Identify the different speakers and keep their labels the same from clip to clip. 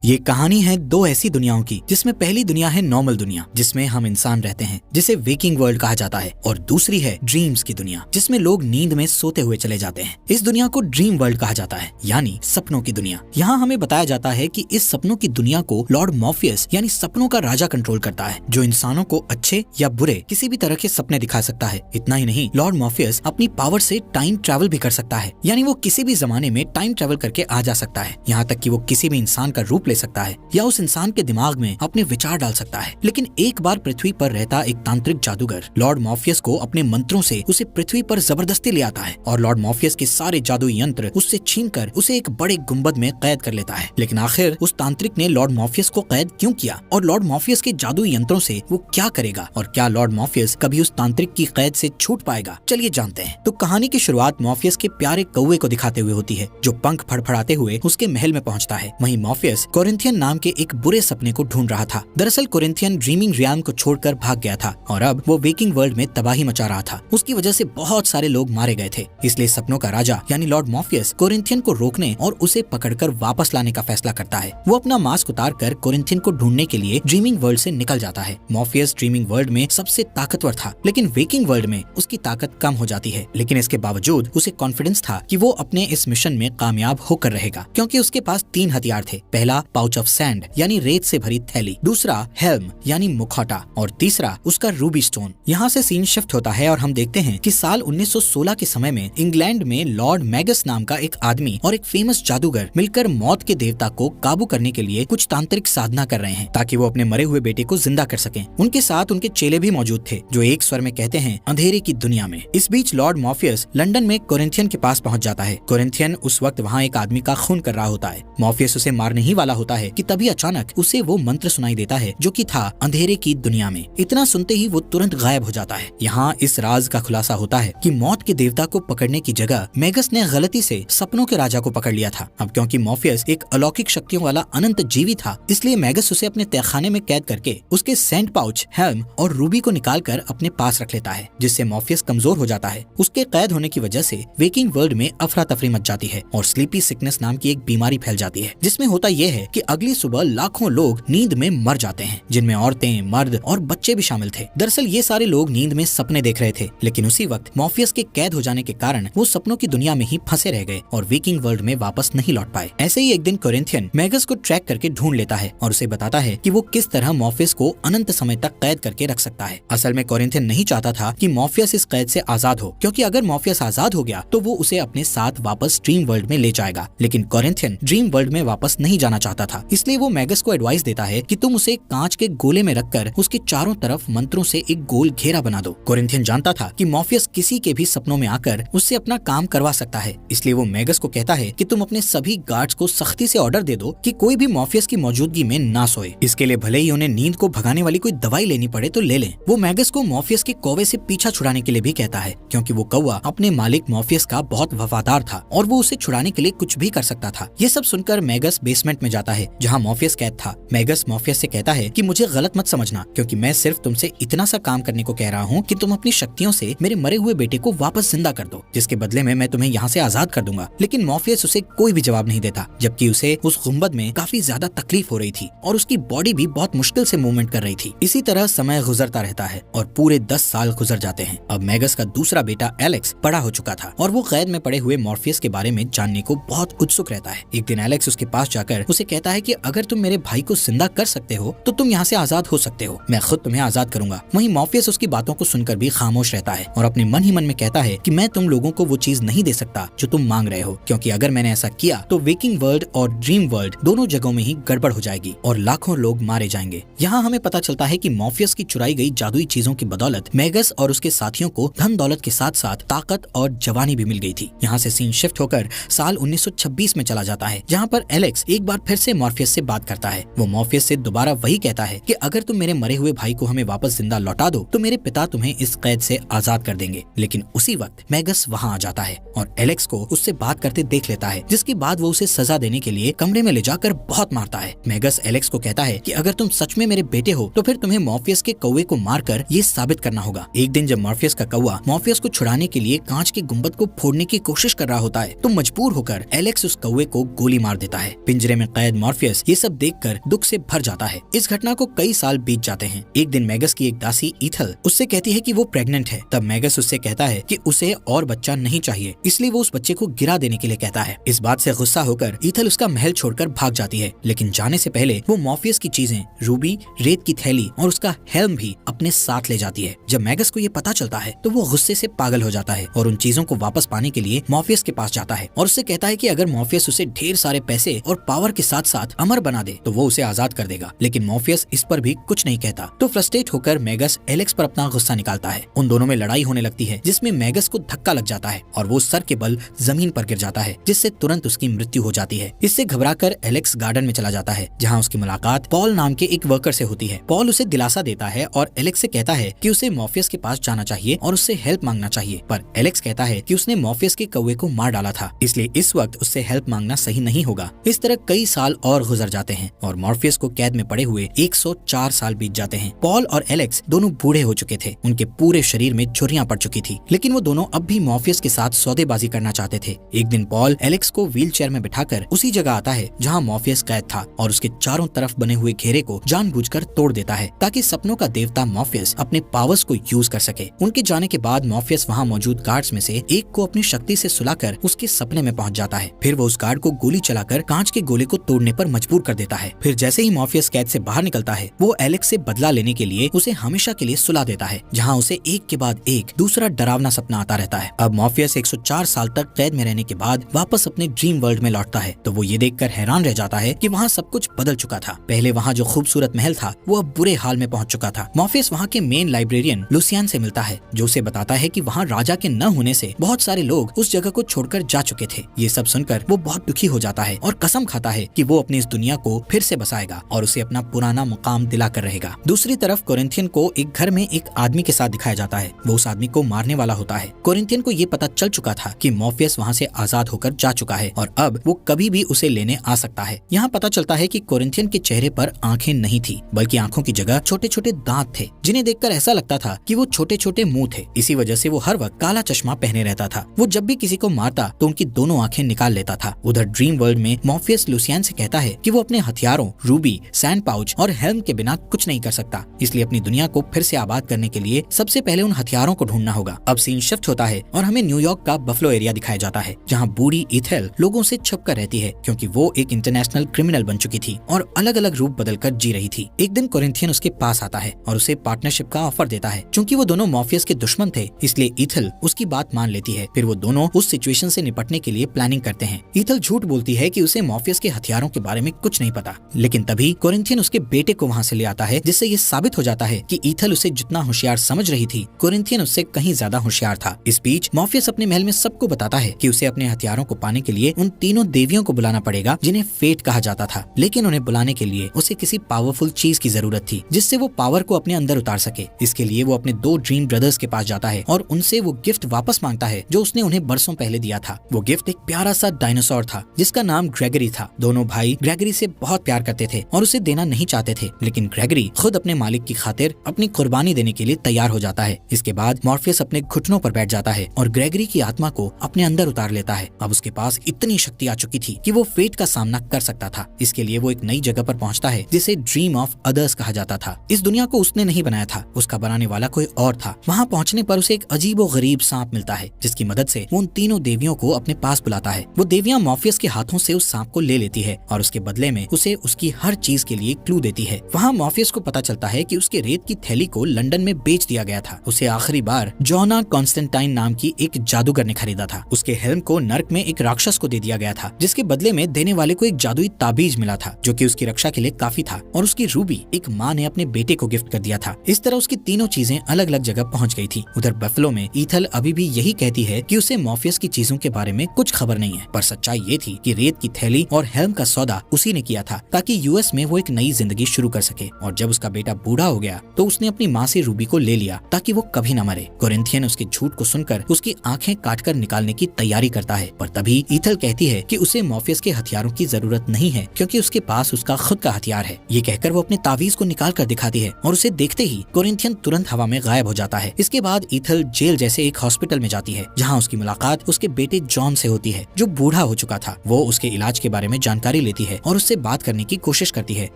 Speaker 1: ये कहानी है दो ऐसी दुनियाओं की, जिसमें पहली दुनिया है नॉर्मल दुनिया, जिसमें हम इंसान रहते हैं, जिसे वेकिंग वर्ल्ड कहा जाता है, और दूसरी है ड्रीम्स की दुनिया, जिसमें लोग नींद में सोते हुए चले जाते हैं। इस दुनिया को ड्रीम वर्ल्ड कहा जाता है, यानी सपनों की दुनिया। यहाँ हमें बताया जाता है कि इस सपनों की दुनिया को लॉर्ड मॉर्फियस यानी सपनों का राजा कंट्रोल करता है, जो इंसानों को अच्छे या बुरे किसी भी तरह के सपने दिखा सकता है। इतना ही नहीं, लॉर्ड मॉर्फियस अपनी पावर से टाइम ट्रैवल भी कर सकता है, यानी वो किसी भी जमाने में टाइम ट्रैवल करके आ जा सकता है। यहाँ तक कि वो किसी भी इंसान का रूप ले सकता है या उस इंसान के दिमाग में अपने विचार डाल सकता है। लेकिन एक बार पृथ्वी पर रहता एक तांत्रिक जादूगर लॉर्ड मॉर्फियस को अपने मंत्रों से उसे पृथ्वी पर जबरदस्ती ले आता है और लॉर्ड मॉर्फियस के सारे जादुई यंत्र उससे छीनकर उसे एक बड़े गुंबद में कैद कर लेता है। लेकिन आखिर उस तांत्रिक ने लॉर्ड मॉर्फियस को कैद क्यों किया और लॉर्ड मॉर्फियस के जादुई यंत्रों से वो क्या करेगा, और क्या लॉर्ड मॉर्फियस कभी उस तांत्रिक की कैद से छूट पाएगा? चलिए जानते हैं। तो कहानी की शुरुआत मॉर्फियस के प्यारे कौवे को दिखाते हुए होती है, जो पंख फड़फड़ाते हुए उसके महल में पहुंचता है। वहीं मॉर्फियस कोरिंथियन नाम के एक बुरे सपने को ढूंढ रहा था। दरअसल कोरिंथियन ड्रीमिंग रियाम को छोड़कर भाग गया था और अब वो वेकिंग वर्ल्ड में तबाही मचा रहा था। उसकी वजह से बहुत सारे लोग मारे गए थे। इसलिए सपनों का राजा यानी लॉर्ड मॉर्फियस कोरिंथियन को रोकने और उसे पकड़कर वापस लाने का फैसला करता है। वो अपना मास्क उतार कर कोरिंथियन को ढूंढने के लिए ड्रीमिंग वर्ल्ड से निकल जाता है। मॉर्फियस ड्रीमिंग वर्ल्ड में सबसे ताकतवर था, लेकिन वेकिंग वर्ल्ड में उसकी ताकत कम हो जाती है। लेकिन इसके बावजूद उसे कॉन्फिडेंस था कि वो अपने इस मिशन में कामयाब होकर रहेगा, क्योंकि उसके पास 3 हथियार थे। पहला पाउच ऑफ सैंड यानी रेत से भरी थैली, दूसरा हेल्म यानी मुखौटा, और तीसरा उसका रूबी स्टोन। यहाँ से सीन शिफ्ट होता है और हम देखते हैं कि साल 1916 के समय में इंग्लैंड में लॉर्ड मैगस नाम का एक आदमी और एक फेमस जादूगर मिलकर मौत के देवता को काबू करने के लिए कुछ तांत्रिक साधना कर रहे हैं, ताकि वो अपने मरे हुए बेटे को जिंदा कर सकें। उनके साथ उनके चेले भी मौजूद थे, जो एक स्वर में कहते हैं अंधेरे की दुनिया में। इस बीच लॉर्ड मॉर्फियस लंदन में कोरिंथियन के पास पहुंच जाता है। कोरिंथियन उस वक्त वहाँ एक आदमी का खून कर रहा होता है। मॉर्फियस उसे मारने ही वाला होता है कि तभी अचानक उसे वो मंत्र सुनाई देता है, जो कि था अंधेरे की दुनिया में। इतना सुनते ही वो तुरंत गायब हो जाता है। यहाँ इस राज का खुलासा होता है कि मौत के देवता को पकड़ने की जगह मैगस ने गलती से सपनों के राजा को पकड़ लिया था। अब क्योंकि मॉर्फियस एक अलौकिक शक्तियों वाला अनंत जीवी था, इसलिए मैगस उसे अपने तहखाने में कैद करके उसके सैंड पाउच, हेल्म और रूबी को निकालकर अपने पास रख लेता है, जिससे मॉर्फियस कमजोर हो जाता है। उसके कैद होने की वजह से वेकिंग वर्ल्ड में अफरा तफरी मच जाती है और स्लीपी सिकनेस नाम की एक बीमारी फैल जाती है, जिसमें होता यह है कि अगली सुबह लाखों लोग नींद में मर जाते हैं, जिनमें औरतें, मर्द और बच्चे भी शामिल थे। दरअसल ये सारे लोग नींद में सपने देख रहे थे, लेकिन उसी वक्त मॉर्फियस के कैद हो जाने के कारण वो सपनों की दुनिया में ही फंसे रह गए और वेकिंग वर्ल्ड में वापस नहीं लौट पाए। ऐसे ही एक दिन कोरिंथियन मैगस को ट्रैक करके ढूंढ लेता है और उसे बताता है कि वो किस तरह मॉर्फियस को अनंत समय तक कैद करके रख सकता है। असल में कोरिंथियन नहीं चाहता था कि मॉर्फियस इस कैद से आजाद हो, क्योंकि अगर मॉर्फियस आजाद हो गया तो वो उसे अपने साथ वापस ड्रीम वर्ल्ड में ले जाएगा। लेकिन कोरिंथियन ड्रीम वर्ल्ड में वापस नहीं जाना चाहता था, इसलिए वो मैगस को एडवाइस देता है कि तुम उसे कांच के गोले में रखकर उसके चारों तरफ मंत्रों से एक गोल घेरा बना दो। कोरिंथियन जानता था कि मॉर्फियस किसी के भी सपनों में आकर उससे अपना काम करवा सकता है, इसलिए वो मैगस को कहता है कि तुम अपने सभी गार्ड्स को सख्ती से ऑर्डर दे दो कि कोई भी मॉर्फियस की मौजूदगी में ना सोए। इसके लिए भले ही उन्हें नींद को भगाने वाली कोई दवाई लेनी पड़े तो ले लें। वो मैगस को मॉर्फियस के कौवे से पीछा छुड़ाने के लिए भी कहता है, क्योंकि वो कौवा अपने मालिक मॉर्फियस का बहुत वफादार था और वो उसे छुड़ाने के लिए कुछ भी कर सकता था। ये सब सुनकर मैगस बेसमेंट में जाता है, जहाँ मॉर्फियस कैद था। मैगस मॉर्फियस से कहता है कि मुझे गलत मत समझना, क्योंकि मैं सिर्फ तुमसे इतना सा काम करने को कह रहा हूँ कि तुम अपनी शक्तियों से मेरे मरे हुए बेटे को वापस जिंदा कर दो, जिसके बदले में मैं तुम्हें यहाँ से आजाद कर दूंगा। लेकिन मॉर्फियस उसे कोई भी जवाब नहीं देता, जबकि उसे उस गुंबद में काफी ज्यादा तकलीफ हो रही थी और उसकी बॉडी भी बहुत मुश्किल से मूवमेंट कर रही थी। इसी तरह समय गुजरता रहता है और पूरे 10 साल गुजर जाते हैं। अब मैगस का दूसरा बेटा एलेक्स बड़ा हो चुका था और वो कैद में पड़े हुए मॉर्फियस के बारे में जानने को बहुत उत्सुक रहता है। एक दिन एलेक्स उसके पास जाकर उसे कहता है कि अगर तुम मेरे भाई को जिंदा कर सकते हो तो तुम यहाँ से आजाद हो सकते हो, मैं खुद तुम्हें आजाद करूंगा। वहीं मॉर्फियस उसकी बातों को सुनकर भी खामोश रहता है और अपने मन ही मन में कहता है कि मैं तुम लोगों को वो चीज नहीं दे सकता जो तुम मांग रहे हो, क्योंकि अगर मैंने ऐसा किया तो वेकिंग वर्ल्ड और ड्रीम वर्ल्ड दोनों जगहों में ही गड़बड़ हो जाएगी और लाखों लोग मारे जाएंगे। यहाँ हमें पता चलता है कि मॉर्फियस की चुराई गई जादुई चीजों की बदौलत मैगस और उसके साथियों को धन दौलत के साथ साथ ताकत और जवानी भी मिल गई थी। यहाँ से सीन शिफ्ट होकर साल 1926 में चला जाता है, जहाँ पर एलेक्स एक बार फिर से मॉर्फियस से बात करता है। वो मॉर्फियस से दोबारा वही कहता है कि अगर तुम मेरे मरे हुए भाई को हमें वापस जिंदा लौटा दो तो मेरे पिता तुम्हें इस कैद से आजाद कर देंगे। लेकिन उसी वक्त मैगस वहाँ आ जाता है और एलेक्स को उससे बात करते देख लेता है, जिसके बाद वो उसे सजा देने के लिए कमरे में ले जाकर बहुत मारता है। मैगस एलेक्स को कहता है कि अगर तुम सच में मेरे बेटे हो तो फिर तुम्हें मॉर्फियस के कौवे को मारकर ये साबित करना होगा। एक दिन जब मॉर्फियस का कौवा मॉर्फियस को छुड़ाने के लिए कांच के गुंबद को फोड़ने की कोशिश कर रहा होता है तो मजबूर होकर एलेक्स उस कौवे को गोली मार देता है। पिंजरे में कैद कैद मॉर्फियस ये सब देखकर दुख से भर जाता है। इस घटना को कई साल बीत जाते हैं। एक दिन मैगस की एक दासी ईथल उससे कहती है कि वो प्रेग्नेंट है। तब मैगस उससे कहता है कि उसे और बच्चा नहीं चाहिए, इसलिए वो उस बच्चे को गिरा देने के लिए कहता है। इस बात से गुस्सा होकर ईथल उसका महल छोड़कर भाग जाती है, लेकिन जाने से पहले वो मॉर्फियस की चीजें, रूबी, रेत की थैली और उसका हेल्म भी अपने साथ ले जाती है। जब मैगस को ये पता चलता है तो वो गुस्से से पागल हो जाता है और उन चीजों को वापस पाने के लिए मॉर्फियस के पास जाता है और उससे कहता है कि अगर मॉर्फियस उसे ढेर सारे पैसे और पावर के साथ साथ अमर बना दे तो वो उसे आजाद कर देगा। लेकिन मॉर्फियस इस पर भी कुछ नहीं कहता। तो फ्रस्ट्रेट होकर मैगस एलेक्स पर अपना गुस्सा निकालता है। उन दोनों में लड़ाई होने लगती है, जिसमें मैगस को धक्का लग जाता है और वो सर के बल जमीन पर गिर जाता है, जिससे तुरंत उसकी मृत्यु हो जाती है। इससे घबराकर एलेक्स गार्डन में चला जाता है, जहाँ उसकी मुलाकात पॉल नाम के एक वर्कर से होती है। पॉल उसे दिलासा देता है और एलेक्स से कहता है कि उसे मॉर्फियस के पास जाना चाहिए और उससे हेल्प मांगना चाहिए, पर एलेक्स कहता है कि उसने मॉर्फियस के कौवे को मार डाला था, इसलिए इस वक्त उससे हेल्प मांगना सही नहीं होगा। इस तरह कई साल और गुजर जाते हैं और मॉर्फियस को कैद में पड़े हुए 104 साल बीत जाते हैं। पॉल और एलेक्स दोनों बूढ़े हो चुके थे, उनके पूरे शरीर में झुर्रियां पड़ चुकी थी, लेकिन वो दोनों अब भी मॉर्फियस के साथ सौदेबाजी करना चाहते थे। एक दिन पॉल एलेक्स को व्हील चेयर में बिठाकर उसी जगह आता है जहाँ मॉर्फियस कैद था और उसके चारों तरफ बने हुए घेरे को जानबूझकर तोड़ देता है, ताकि सपनों का देवता मॉर्फियस अपने पावर्स को यूज कर सके। उनके जाने के बाद मॉर्फियस वहाँ मौजूद गार्ड्स में से एक को अपनी शक्ति से सुलाकर उसके सपने में पहुंच जाता है। फिर वो उस गार्ड को गोली चलाकर कांच के गोले को तोड़ने पर मजबूर कर देता है। फिर जैसे ही मॉर्फियस कैद से बाहर निकलता है, वो एलेक्स से बदला लेने के लिए उसे हमेशा के लिए सुला देता है, जहाँ उसे एक के बाद एक दूसरा डरावना सपना आता रहता है। अब मॉर्फियस 104 साल तक कैद में रहने के बाद वापस अपने ड्रीम वर्ल्ड में लौटता है, तो वो ये देखकर हैरान रह जाता है कि वहाँ सब कुछ बदल चुका था। पहले वहाँ जो खूबसूरत महल था वो अब बुरे हाल में पहुंच चुका था। मॉर्फियस वहाँ के मेन लाइब्रेरियन लुसियान से मिलता है, जो उसे बताता है कि वहाँ राजा के न होने से बहुत सारे लोग उस जगह को छोड़कर जा चुके थे। ये सब सुनकर वो बहुत दुखी हो जाता है और कसम खाता है कि वो अपनी इस दुनिया को फिर से बसाएगा और उसे अपना पुराना मुकाम दिलाकर रहेगा। दूसरी तरफ कोरिंथियन को एक घर में एक आदमी के साथ दिखाया जाता है। वो उस आदमी को मारने वाला होता है। कोरिंथियन को ये पता चल चुका था कि मॉर्फियस वहाँ से आजाद होकर जा चुका है और अब वो कभी भी उसे लेने आ सकता है। यहाँ पता चलता है कि कोरिंथियन के चेहरे पर आंखें नहीं थी, बल्कि आंखों की जगह छोटे छोटे दांत थे, जिन्हें देखकर ऐसा लगता था कि वो छोटे छोटे मुंह थे। इसी वजह से वो हर वक्त काला चश्मा पहने रहता था। वो जब भी किसी को मारता तो उनकी दोनों आंखें निकाल लेता था। उधर ड्रीम वर्ल्ड में मॉर्फियस लुसियान से कहता है कि वो अपने हथियारों, रूबी, सैंड पाउच और हेल्म के बिना कुछ नहीं कर सकता, इसलिए अपनी दुनिया को फिर से आबाद करने के लिए सबसे पहले उन हथियारों को ढूंढना होगा। अब सीन शिफ्ट होता है और हमें न्यूयॉर्क का बफलो एरिया दिखाया जाता है, जहाँ बूढ़ी ईथल लोगों से छुप कर रहती है, क्योंकि वो एक इंटरनेशनल क्रिमिनल बन चुकी थी और अलग अलग रूप बदलकर जी रही थी। एक दिन कोरिंथियन उसके पास आता है और उसे पार्टनरशिप का ऑफर देता है। चूंकि वो दोनों मॉर्फियस के दुश्मन थे, इसलिए ईथल उसकी बात मान लेती है। फिर वो दोनों उस सिचुएशन से निपटने के लिए प्लानिंग करते हैं। ईथल झूठ बोलती है कि उसे मॉर्फियस के हथियारों के बारे में कुछ नहीं पता, लेकिन तभी कोरिंथियन उसके बेटे को वहाँ से ले आता है, जिससे ये साबित हो जाता है कि ईथल उसे जितना होशियार समझ रही थी, कोरिंथियन उससे कहीं ज्यादा होशियार था। इस बीच मॉर्फियस अपने महल में सबको बताता है कि उसे अपने हथियारों को पाने के लिए उन तीनों देवियों को बुलाना पड़ेगा, जिन्हें फेट कहा जाता था। लेकिन उन्हें बुलाने के लिए उसे किसी पावरफुल चीज की जरूरत थी, जिससे वो पावर को अपने अंदर उतार सके। इसके लिए वो अपने 2 ड्रीम ब्रदर्स के पास जाता है और उनसे वो गिफ्ट वापस मांगता है जो उसने उन्हें बरसों पहले दिया था। वो गिफ्ट एक प्यारा सा डायनासोर था, जिसका नाम ग्रेगरी था। दोनों भाई ग्रेगरी से बहुत प्यार करते थे और उसे देना नहीं चाहते थे, लेकिन ग्रेगरी खुद अपने मालिक की खातिर अपनी कुर्बानी देने के लिए तैयार हो जाता है। इसके बाद मॉर्फियस अपने घुटनों पर बैठ जाता है और ग्रेगरी की आत्मा को अपने अंदर उतार लेता है। अब उसके पास इतनी शक्ति आ चुकी थी कि वो फेट का सामना कर सकता था। इसके लिए वो एक नई जगह पर पहुंचता है, जिसे ड्रीम ऑफ अदर्स कहा जाता था। इस दुनिया को उसने नहीं बनाया था, उसका बनाने वाला कोई और था। वहाँ पहुँचने पर उसे एक अजीबो गरीब सांप मिलता है, जिसकी मदद से वो उन तीनों देवियों को अपने पास बुलाता है। वो देवियाँ मॉर्फियस के हाथों से उस सांप को ले लेती है और उसके बदले में उसे उसकी हर चीज के लिए क्लू देती है। वहाँ मॉर्फियस को पता चलता है कि उसके रेत की थैली को लंदन में बेच दिया गया था। उसे आखिरी बार जोना कॉन्स्टेंटाइन नाम की एक जादूगर ने खरीदा था। उसके हेल्म को नर्क में एक राक्षस को दे दिया गया था, जिसके बदले में देने वाले को एक जादुई ताबीज मिला था, जो कि उसकी रक्षा के लिए काफी था। और उसकी रूबी एक माँ ने अपने बेटे को गिफ्ट कर दिया था। इस तरह उसकी तीनों चीजें अलग अलग जगह पहुँच गई थी। उधर बफलो में ईथल अभी भी यही कहती है कि उसे मॉर्फियस की चीजों के बारे में कुछ खबर नहीं है, पर सच्चाई ये थी कि रेत की थैली और हेल्म का सौदा उसी ने किया था, ताकि यूएस में वो एक नई जिंदगी शुरू कर सके। और जब उसका बेटा बूढ़ा हो गया तो उसने अपनी माँ से रूबी को ले लिया, ताकि वो कभी न मरे। कोरिंथियन उसके झूठ को सुनकर उसकी आंखें काटकर निकालने की तैयारी करता है, पर तभी ईथल कहती है कि उसे मॉर्फियस के हथियारों की जरूरत नहीं है, क्योंकि उसके पास उसका खुद का हथियार है। ये कहकर वो अपने तावीज को निकाल कर दिखाती है और उसे देखते ही कोरिंथियन तुरंत हवा में गायब हो जाता है। इसके बाद ईथल जेल जैसे एक हॉस्पिटल में जाती है, जहाँ उसकी मुलाकात उसके बेटे जॉन से होती है, जो बूढ़ा हो चुका था। वो उसके इलाज के बारे में जानकारी लेती है और उससे बात करने की कोशिश करती है,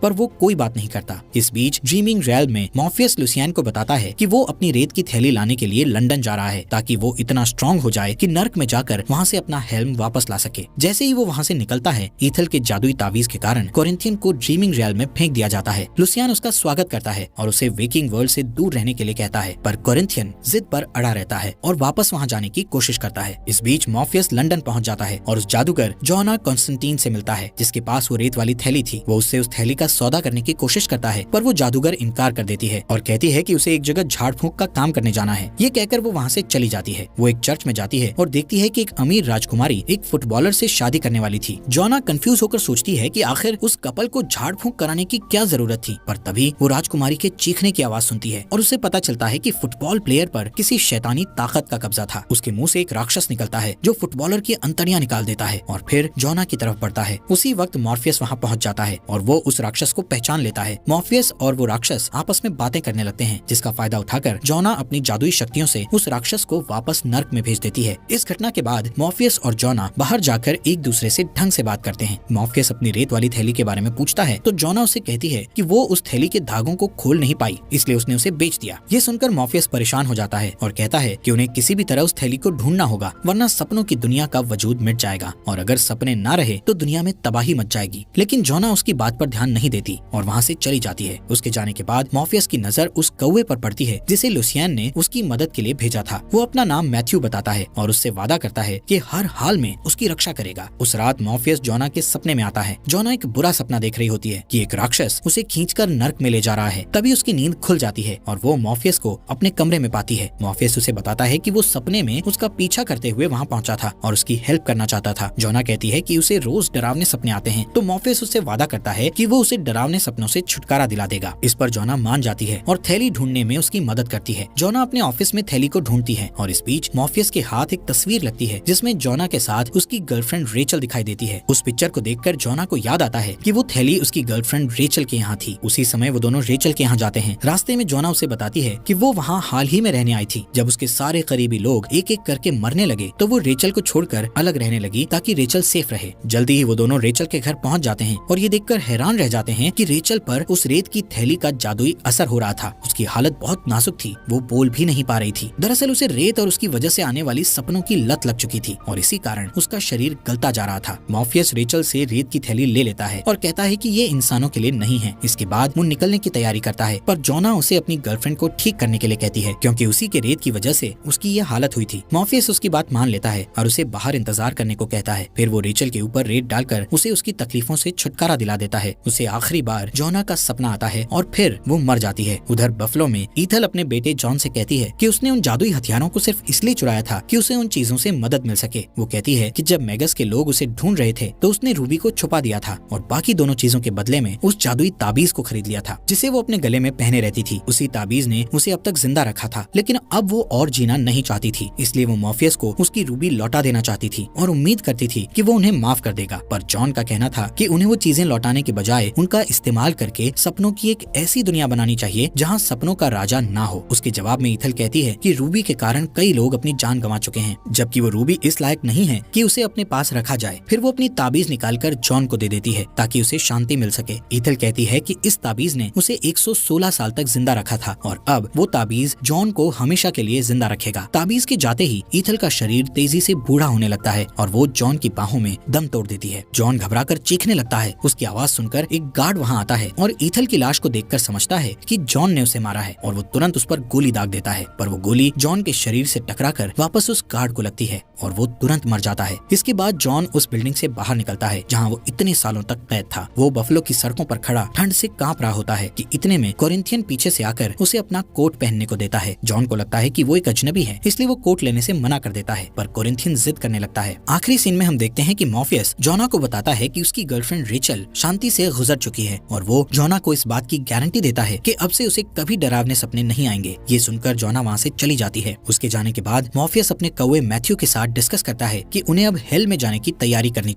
Speaker 1: पर वो कोई बात नहीं करता। इस बीच ड्रीमिंग रियल में मॉर्फियस लुसियन को बताता है कि वो अपनी रेत की थैली लाने के लिए लंदन जा रहा है ताकि वो इतना स्ट्रॉन्ग हो जाए कि नर्क में जाकर वहाँ से अपना हेल्म वापस ला सके। जैसे ही वो वहाँ से निकलता है, ईथल के जादुई तावीज के कारण कोरिंथियन को ड्रीमिंग रियल में फेंक दिया जाता है। लुसियन उसका स्वागत करता है और उसे वेकिंग वर्ल्ड से दूर रहने के लिए कहता है, पर कोरिंथियन जिद पर अड़ा रहता है और वापस वहाँ जाने की कोशिश करता है। इस बीच मॉर्फियस लंदन पहुँच जाता है और उस जादूगर जोना कॉन्स्टेंटीन से मिलता है, जिसके पास वो रेत वाली थैली थी। वो उससे उस थैली का सौदा करने की कोशिश करता है, पर वो जादूगर इनकार कर देती है और कहती है कि उसे एक जगह झाड़ फूंक का काम करने जाना है। ये कहकर वो वहाँ से चली जाती है। वो एक चर्च में जाती है और देखती है कि एक अमीर राजकुमारी एक फुटबॉलर से शादी करने वाली थी। जोना कंफ्यूज होकर सोचती है कि आखिर उस कपल को झाड़ फूंक कराने की क्या जरूरत थी, पर तभी वो राजकुमारी के चीखने की आवाज सुनती है और उसे पता चलता है कि फुटबॉल प्लेयर पर किसी शैतानी ताकत का कब्जा था। उसके मुंह से एक राक्षस निकलता है जो फुटबॉलर की अंतड़ियां निकाल देता है और फिर जोना की तरफ बढ़ता है। उसी वक्त मॉर्फियस वहाँ पहुँच जाता है और वो उस राक्षस को पहचान लेता है। मॉर्फियस और वो राक्षस आपस में बातें करने लगते हैं, जिसका फायदा उठाकर जोना अपनी जादुई शक्तियों से उस राक्षस को वापस नर्क में भेज देती है। इस घटना के बाद मॉर्फियस और जोना बाहर जाकर एक दूसरे से ढंग से बात करते हैं। मॉर्फियस अपनी रेत वाली थैली के बारे में पूछता है तो जोना उसे कहती है कि वो उस थैली के धागों को खोल नहीं पाई, इसलिए उसने उसे बेच दिया। ये सुनकर मॉर्फियस परेशान हो जाता है और कहता है कि उन्हें किसी भी तरह उस थैली को ढूंढना होगा, वरना सपनों की दुनिया का वजूद मिट जाएगा और अगर सपने ना रहे तो दुनिया में तबाही मच जाएगी। लेकिन जोना उसकी बात पर ध्यान नहीं देती और वहाँ से चली जाती है। उसके जाने के बाद मॉर्फियस की नजर उस कौवे पर पड़ती है जिसे लुसियन ने उसकी मदद के लिए भेजा था। वो अपना नाम मैथ्यू बताता है और उससे वादा करता है कि हर हाल में उसकी रक्षा करेगा। उस रात मॉर्फियस जोना के सपने में आता है। जोना एक बुरा सपना देख रही होती है कि एक राक्षस उसे खींचकर नर्क में ले जा रहा है। तभी उसकी नींद खुल जाती है और वो मॉर्फियस को अपने कमरे में पाती है। मॉर्फियस उसे बताता है कि वो सपने में उसका पीछा करते हुए वहाँ पहुँचा था और उसकी हेल्प करना चाहता था। जोना कहती है कि उसे रोज डरावने सपने आते हैं, तो मॉर्फियस उससे वादा करता है कि वो उसे डरावने सपनों से छुटकारा दिला देगा। इस पर जोना मान जाती है और थैली ढूंढने में उसकी मदद करती है। जोना अपने ऑफिस में थैली को ढूंढती है और इस बीच मॉर्फियस के हाथ एक तस्वीर लगती है जिसमें जोना के साथ उसकी गर्लफ्रेंड रेचल दिखाई देती है। उस पिक्चर को देखकर जोना को याद आता है कि वो थैली उसकी गर्लफ्रेंड रेचल के यहाँ थी। उसी समय वो दोनों रेचल के यहाँ जाते हैं। रास्ते में जोना उसे बताती है कि वो वहाँ हाल ही में रहने आई थी। जब उसके सारे करीबी लोग एक एक करके मरने लगे तो वो रेचल को छोड़कर अलग रहने लगी ताकि रेचल सेफ रहे। जल्दी ही वो दोनों रेचल के घर पहुँच जाते हैं और ये देखकर हैरान रह जाते हैं कि रेचल पर उस रेत की थैली का जादुई असर हो रहा था। उसकी हालत बहुत नाजुक थी, वो बोल भी नहीं पा रही थी। दरअसल उसे रेत और उसकी वजह से आने वाली सपनों की लत लग चुकी थी और इसी कारण उसका शरीर गलता जा रहा था। मॉर्फियस रेचल से रेत की थैली ले लेता है और कहता है कि ये इंसानों के लिए नहीं है। इसके बाद वो निकलने की तैयारी करता है, पर जोना उसे अपनी गर्लफ्रेंड को ठीक करने के लिए कहती है क्योंकि उसी के रेत की वजह से उसकी ये हालत हुई थी। मॉर्फियस उसकी बात मान लेता है और उसे बाहर इंतजार करने को कहता है। फिर वो रेचल के ऊपर रेत डालकर उसे उसकी तकलीफों से छुटकारा दिला देता है। उसे आखिरी बार जोना का सपना आता है और फिर वो मर जाती है। उधर बफलो में ईथल अपने बेटे जॉन से कहती है कि उसने उन जादुई हथियारों को सिर्फ इसलिए चुराया था कि उसे उन चीजों से मदद मिल सके। वो कहती है कि जब मैगस के लोग उसे ढूंढ रहे थे तो उसने रूबी को छुपा दिया था और बाकी दोनों चीजों के बदले में उस जादुई ताबीज को खरीद लिया था जिसे वो अपने गले में पहने रहती थी। उसी ताबीज ने उसे अब तक जिंदा रखा था, लेकिन अब वो और जीना नहीं चाहती थी, इसलिए वो मॉर्फियस को उसकी रूबी लौटा देना चाहती थी और उम्मीद करती थी कि वो उन्हें माफ कर देगा। पर जॉन का कहना था कि उन्हें वो चीजें लौटाने के बजाय उनका इस्तेमाल करके सपनों की एक ऐसी दुनिया बनानी चाहिए जहाँ सपनों का राजा ना हो। उसके जवाब में ईथल कहती है कि रूबी के कारण कई लोग अपनी जान गंवा चुके हैं, जबकि वो रूबी इस लायक नहीं है कि उसे अपने पास रखा जाए। फिर वो अपनी ताबीज निकालकर जॉन को दे देती है ताकि उसे शांति मिल सके। ईथल कहती है कि इस ताबीज ने उसे 116 साल तक जिंदा रखा था और अब वो ताबीज जॉन को हमेशा के लिए जिंदा रखेगा। ताबीज के जाते ही ईथल का शरीर तेजी से बूढ़ा होने लगता है और वो जॉन की बाहों में दम तोड़ देती है। जॉन घबराकर चीखने लगता है। उसकी आवाज सुनकर एक गार्ड वहाँ आता है और ईथल की लाश को देखकर समझता है कि जॉन ने उसे मारा है और वो तुरंत उस पर गोली दाग देता है, पर वो गोली जॉन के शरीर से टकराकर वापस उस गार्ड को लगती है और वो तुरंत मर जाता है। इसके बाद जॉन उस बिल्डिंग से बाहर निकलता है जहाँ वो इतने सालों तक कैद था। वो बफलो की सड़कों पर खड़ा ठंड से कांप रहा होता है कि इतने में कोरिंथियन पीछे से आकर उसे अपना कोट पहनने को देता है। जॉन को लगता है कि वो एक अजनबी है, इसलिए वो कोट लेने से मना कर देता है, पर कोरिंथियन जिद करने लगता है। आखिरी सीन में हम देखते हैं कि मॉर्फियस जोना को बताता है कि उसकी गर्लफ्रेंड रेचल शांति से गुजर चुकी है और वो जोना को इस बात की गारंटी देता है कि अब से उसे कभी डरावने सपने नहीं आएंगे। ये सुनकर जोना वहाँ से चली जाती है। उसके जाने के बाद मॉर्फियस अपने कौवे मैथ्यू के साथ डिस्कस करता है कि उन्हें अब हेल में जाने की तैयारी करनी